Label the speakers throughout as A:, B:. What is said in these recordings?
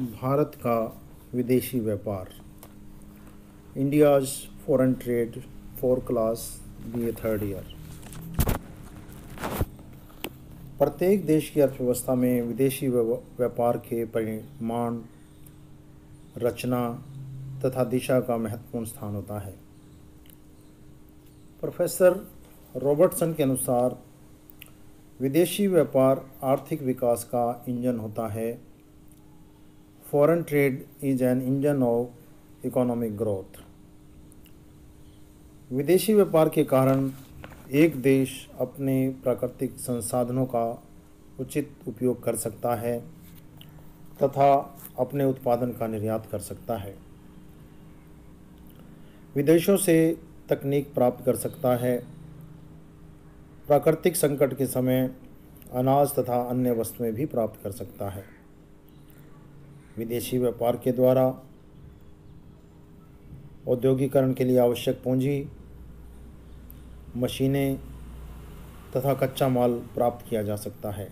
A: भारत का विदेशी व्यापार। India's foreign trade four class BA third year. प्रत्येक देश की अर्थव्यवस्था में विदेशी व्यापार के परिमाण, रचना तथा दिशा का महत्वपूर्ण स्थान होता है। प्रोफेसर रॉबर्टसन के अनुसार विदेशी व्यापार आर्थिक विकास का इंजन होता है। Foreign trade is an engine of economic growth. विदेशी व्यापार के कारण एक देश अपने प्राकृतिक संसाधनों का उचित उपयोग कर सकता है तथा अपने उत्पादन का निर्यात कर सकता है। विदेशों से तकनीक प्राप्त कर सकता है। प्राकृतिक संकट के समय अनाज तथा अन्य वस्तुएं भी प्राप्त कर सकता है। विदेशी व्यापार के द्वारा औद्योगिकरण के लिए आवश्यक पूंजी, मशीनें तथा कच्चा माल प्राप्त किया जा सकता है।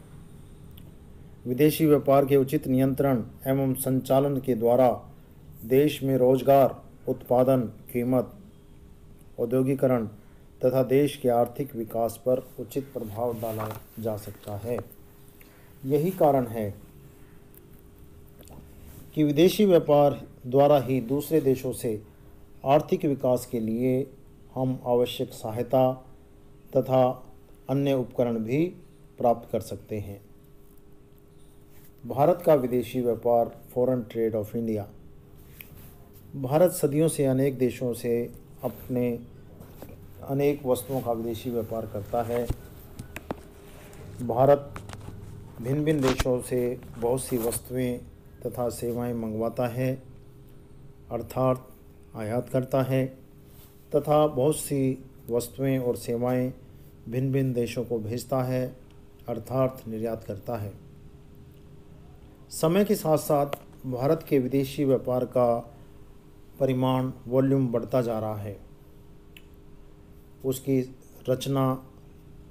A: विदेशी व्यापार के उचित नियंत्रण एवं संचालन के द्वारा देश में रोजगार, उत्पादन, कीमत, औद्योगिकरण तथा देश के आर्थिक विकास पर उचित प्रभाव डाला जा सकता है। यही कारण है कि विदेशी व्यापार द्वारा ही दूसरे देशों से आर्थिक विकास के लिए हम आवश्यक सहायता तथा अन्य उपकरण भी प्राप्त कर सकते हैं। भारत का विदेशी व्यापार foreign trade off India. Bharat सदियों से अनेक देशों से अपने अनेक वस्तुओं का विदेशी व्यापार करता है। भारत भिन्न भिन्न देशों से बहुत सी वस्तुएं तथा सेवाएं मंगवाता है, अर्थात आयात करता है तथा बहुत सी वस्तुएं और सेवाएं भिन्न भिन्न देशों को भेजता है, अर्थात निर्यात करता है। समय के साथ साथ भारत के विदेशी व्यापार का परिमाण, वॉल्यूम बढ़ता जा रहा है। उसकी रचना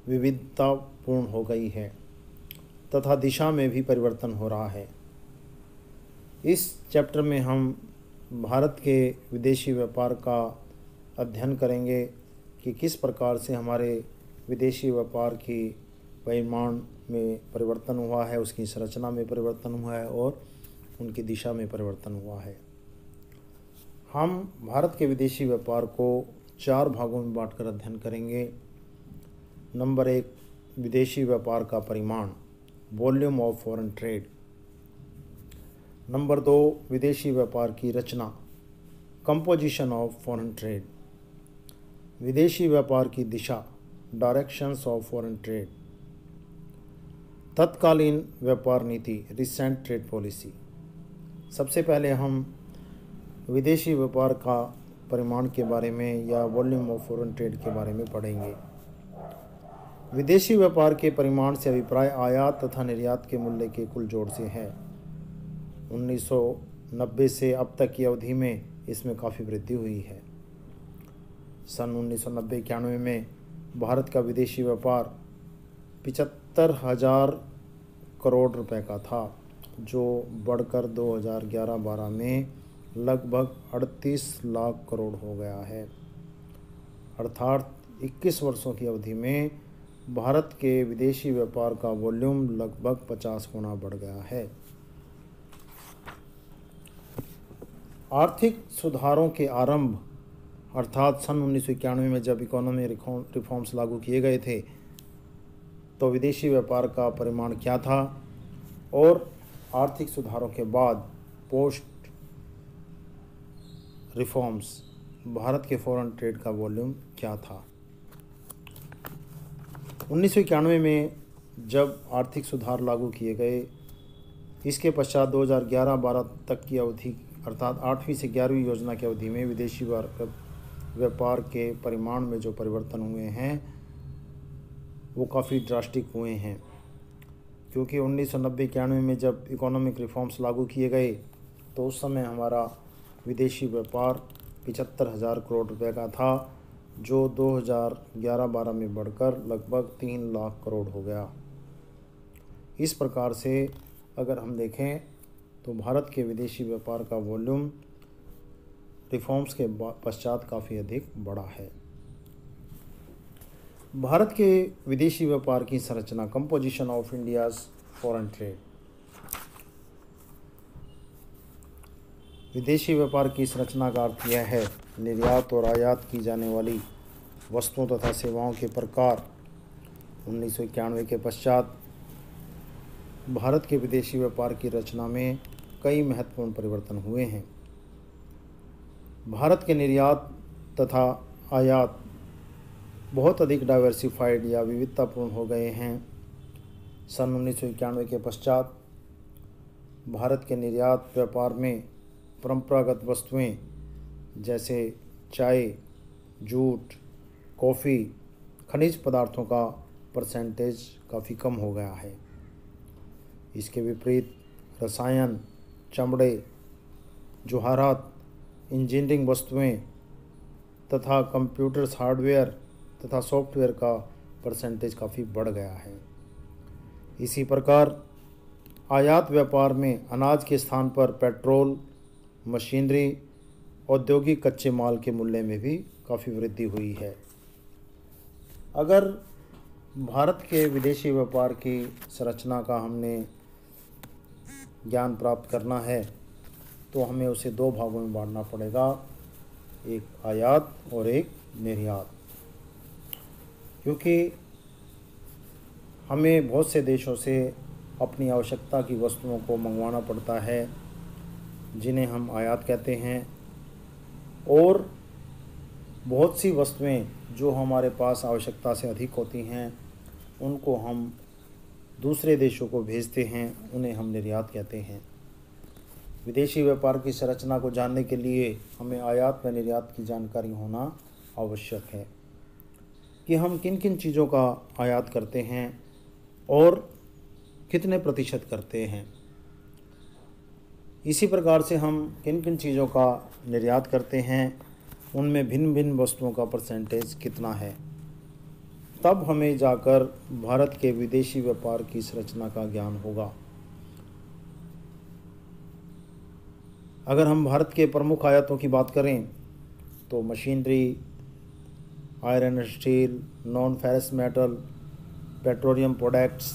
A: विविधतापूर्ण हो गई है तथा दिशा में भी परिवर्तन हो रहा है। इस चैप्टर में हम भारत के विदेशी व्यापार का अध्ययन करेंगे कि किस प्रकार से हमारे विदेशी व्यापार की परिमाण में परिवर्तन हुआ है, उसकी संरचना में परिवर्तन हुआ है और उनकी दिशा में परिवर्तन हुआ है। हम भारत के विदेशी व्यापार को 4 भागों में बांटकर अध्ययन करेंगे। नंबर 1, विदेशी व्यापार का परिमाण, volume of foreign trade. Number 2, विदेशी व्यापार की रचना, कंपोजिशन ऑफ फॉरेन ट्रेड। विदेशी व्यापार की दिशा, डायरेक्शंस ऑफ फॉरेन ट्रेड। तत्कालीन व्यापार नीति, रिसेंट ट्रेड पॉलिसी। सबसे पहले हम विदेशी व्यापार का परिमाण के बारे में या वॉल्यूम ऑफ फॉरेन ट्रेड के बारे में पढ़ेंगे। विदेशी व्यापार के परिमाण से अभिप्राय आयात तथा निर्यात के मूल्य के कुल जोड़ से है। 1990 से अब तक की अवधि में इसमें काफ़ी वृद्धि हुई है। सन 1990-91 में भारत का विदेशी व्यापार 75,000 करोड़ रुपए का था, जो बढ़कर 2011-12 में लगभग 38 लाख करोड़ हो गया है। अर्थात 21 वर्षों की अवधि में भारत के विदेशी व्यापार का वॉल्यूम लगभग 50 गुना बढ़ गया है। आर्थिक सुधारों के आरंभ अर्थात सन 1991 में जब इकोनॉमी रिफॉर्म्स लागू किए गए थे, तो विदेशी व्यापार का परिमाण क्या था और आर्थिक सुधारों के बाद पोस्ट रिफॉर्म्स भारत के फॉरेन ट्रेड का वॉल्यूम क्या था। 1991 में जब आर्थिक सुधार लागू किए गए, इसके पश्चात 2011-12 तक की अवधि अर्थात 8वीं से 11वीं योजना की अवधि में विदेशी व्यापार के परिमाण में जो परिवर्तन हुए हैं वो काफ़ी ड्रास्टिक हुए हैं, क्योंकि 1990-91 में जब इकोनॉमिक रिफॉर्म्स लागू किए गए तो उस समय हमारा विदेशी व्यापार 75,000 करोड़ रुपए का था, जो 2011-12 में बढ़कर लगभग 3 लाख करोड़ हो गया। इस प्रकार से अगर हम देखें तो भारत के विदेशी व्यापार का वॉल्यूम रिफॉर्म्स के पश्चात काफ़ी अधिक बढ़ा है। भारत के विदेशी व्यापार की संरचना, composition of India's foreign trade. विदेशी व्यापार की संरचना का अर्थ यह है निर्यात और आयात की जाने वाली वस्तुओं तथा सेवाओं के प्रकार। 1991 के पश्चात भारत के विदेशी व्यापार की रचना में कई महत्वपूर्ण परिवर्तन हुए हैं। भारत के निर्यात तथा आयात बहुत अधिक डाइवर्सिफाइड या विविधतापूर्ण हो गए हैं। सन 1991 के पश्चात भारत के निर्यात व्यापार में परंपरागत वस्तुएं जैसे चाय, जूट, कॉफ़ी, खनिज पदार्थों का परसेंटेज काफ़ी कम हो गया है। इसके विपरीत रसायन, चमड़े, जवाहरात, इंजीनियरिंग वस्तुएं तथा कंप्यूटर्स, हार्डवेयर तथा सॉफ्टवेयर का परसेंटेज काफ़ी बढ़ गया है। इसी प्रकार आयात व्यापार में अनाज के स्थान पर पेट्रोल, मशीनरी, औद्योगिक कच्चे माल के मूल्य में भी काफ़ी वृद्धि हुई है। अगर भारत के विदेशी व्यापार की संरचना का हमने ज्ञान प्राप्त करना है तो हमें उसे दो भागों में बांटना पड़ेगा, एक आयात और एक निर्यात। क्योंकि हमें बहुत से देशों से अपनी आवश्यकता की वस्तुओं को मंगवाना पड़ता है जिन्हें हम आयात कहते हैं, और बहुत सी वस्तुएं जो हमारे पास आवश्यकता से अधिक होती हैं उनको हम दूसरे देशों को भेजते हैं, उन्हें हम निर्यात कहते हैं। विदेशी व्यापार की संरचना को जानने के लिए हमें आयात व निर्यात की जानकारी होना आवश्यक है कि हम किन किन चीज़ों का आयात करते हैं और कितने प्रतिशत करते हैं। इसी प्रकार से हम किन किन चीज़ों का निर्यात करते हैं, उनमें भिन्न भिन्न वस्तुओं का परसेंटेज कितना है, तब हमें जाकर भारत के विदेशी व्यापार की संरचना का ज्ञान होगा। अगर हम भारत के प्रमुख आयातों की बात करें तो machinery, iron and steel, non ferrous metal, petroleum products,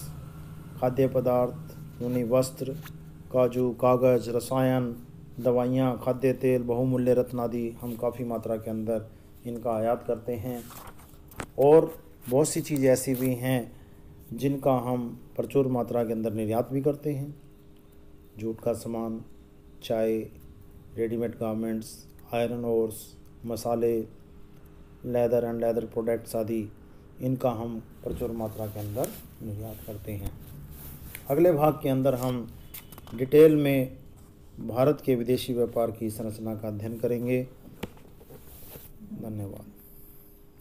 A: खाद्य पदार्थ, ऊनी वस्त्र, काजू, कागज़, रसायन, दवाइयाँ, खाद्य तेल, बहुमूल्य रत्न आदि हम काफ़ी मात्रा के अंदर इनका आयात करते हैं। और बहुत सी चीज़ें ऐसी भी हैं जिनका हम प्रचुर मात्रा के अंदर निर्यात भी करते हैं। जूट का सामान, चाय, रेडीमेड गारमेंट्स, आयरन ओर्स, मसाले, लेदर एंड लेदर प्रोडक्ट्स आदि, इनका हम प्रचुर मात्रा के अंदर निर्यात करते हैं। अगले भाग के अंदर हम डिटेल में भारत के विदेशी व्यापार की संरचना का अध्ययन करेंगे। धन्यवाद।